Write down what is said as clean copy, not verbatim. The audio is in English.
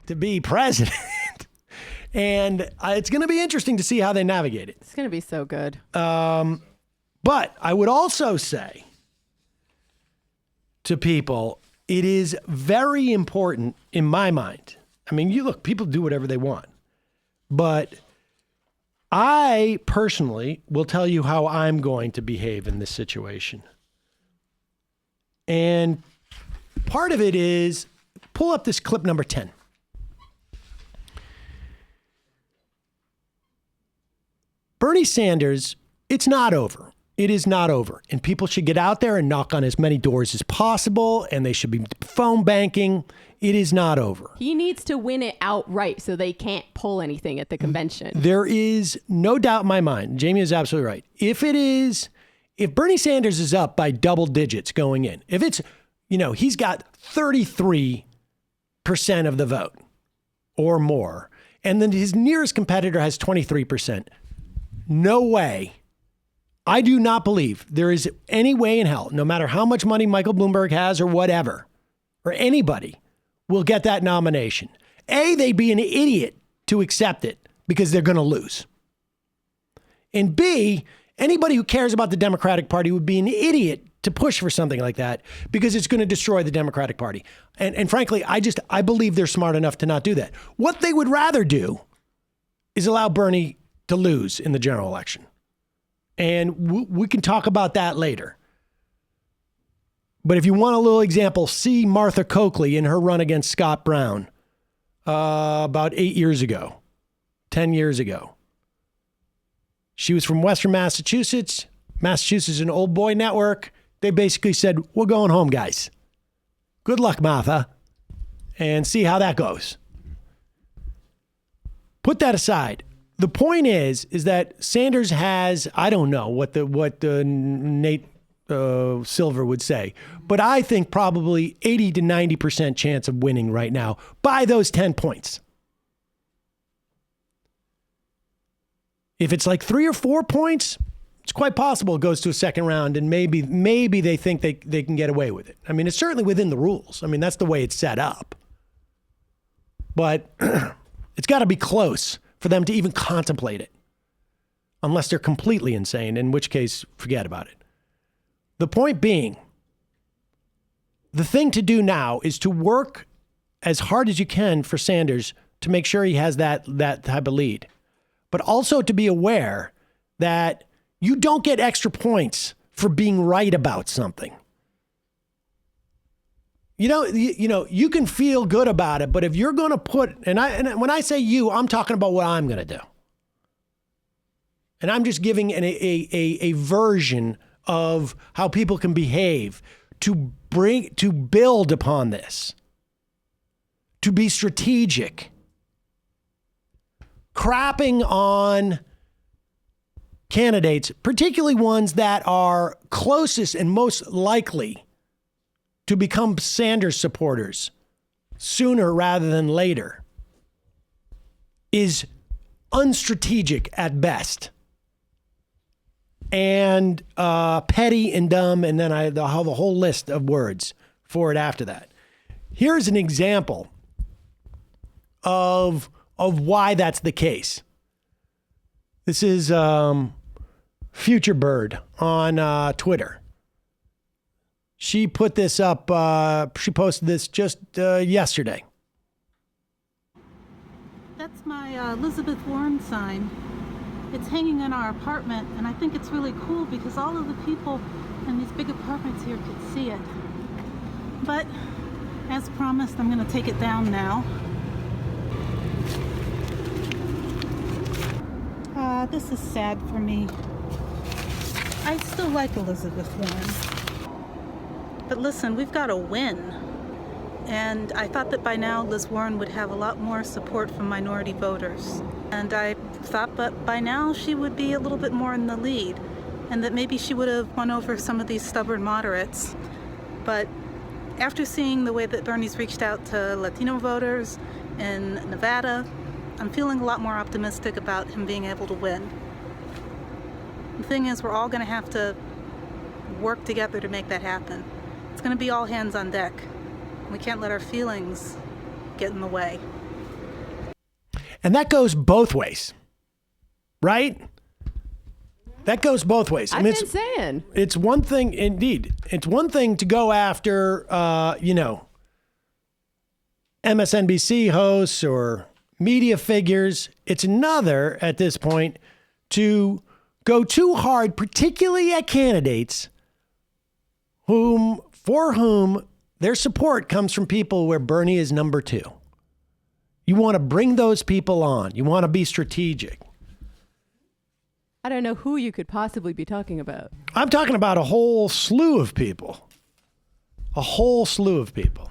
to be president. And it's going to be interesting to see how they navigate it. It's going to be so good. But I would also say to people, it is very important in my mind. I mean, people do whatever they want. But I personally will tell you how I'm going to behave in this situation. And part of it is, pull up this clip number 10. Bernie Sanders, it's not over. It is not over. And people should get out there and knock on as many doors as possible, and they should be phone banking. It is not over. He needs to win it outright so they can't pull anything at the convention. There is no doubt in my mind. Jamie is absolutely right. If Bernie Sanders is up by double digits going in, if it's, he's got 33% of the vote or more, and then his nearest competitor has 23%, no way. I do not believe there is any way in hell, no matter how much money Michael Bloomberg has or whatever, or anybody will get that nomination. A, they'd be an idiot to accept it because they're going to lose. And B, anybody who cares about the Democratic Party would be an idiot to push for something like that because it's going to destroy the Democratic Party. And frankly, I believe they're smart enough to not do that. What they would rather do is allow Bernie to lose in the general election. And we can talk about that later. But if you want a little example, see Martha Coakley in her run against Scott Brown about 8 years ago, 10 years ago. She was from Western Massachusetts. Massachusetts is an old boy network. They basically said, we're going home, guys. Good luck, Martha. And see how that goes. Put that aside. The point is that Sanders has, I don't know what Nate Silver would say, but I think probably 80 to 90% chance of winning right now by those 10 points. If it's like 3 or 4 points, it's quite possible it goes to a second round and maybe they think they can get away with it. I mean, it's certainly within the rules. I mean, that's the way it's set up. But it's got to be close for them to even contemplate it, unless they're completely insane, in which case, forget about it. The point being, the thing to do now is to work as hard as you can for Sanders to make sure he has that type of lead, but also to be aware that you don't get extra points for being right about something. You can feel good about it, but if you're going to put, and when I say you, I'm talking about what I'm going to do. And I'm just giving a version of how people can behave to build upon this, to be strategic. Crapping on candidates, particularly ones that are closest and most likely to become Sanders supporters sooner rather than later, is unstrategic at best and petty and dumb. And then I have a whole list of words for it after that. Here's an example of why that's the case. This is Future Bird on Twitter. She put this up, she posted this just yesterday. That's my Elizabeth Warren sign. It's hanging in our apartment, and I think it's really cool because all of the people in these big apartments here could see it. But, as promised, I'm going to take it down now. This is sad for me. I still like Elizabeth Warren. But listen, we've got to win. And I thought that by now Liz Warren would have a lot more support from minority voters. And I thought that by now she would be a little bit more in the lead and that maybe she would have won over some of these stubborn moderates. But after seeing the way that Bernie's reached out to Latino voters in Nevada, I'm feeling a lot more optimistic about him being able to win. The thing is, we're all going to have to work together to make that happen. It's going to be all hands on deck. We can't let our feelings get in the way. And that goes both ways, right? That goes both ways. I've been saying. It's one thing, indeed. It's one thing to go after, MSNBC hosts or media figures. It's another at this point to go too hard, particularly at candidates for whom their support comes from people where Bernie is number 2. You want to bring those people on. You want to be strategic. I don't know who you could possibly be talking about. I'm talking about a whole slew of people. A whole slew of people.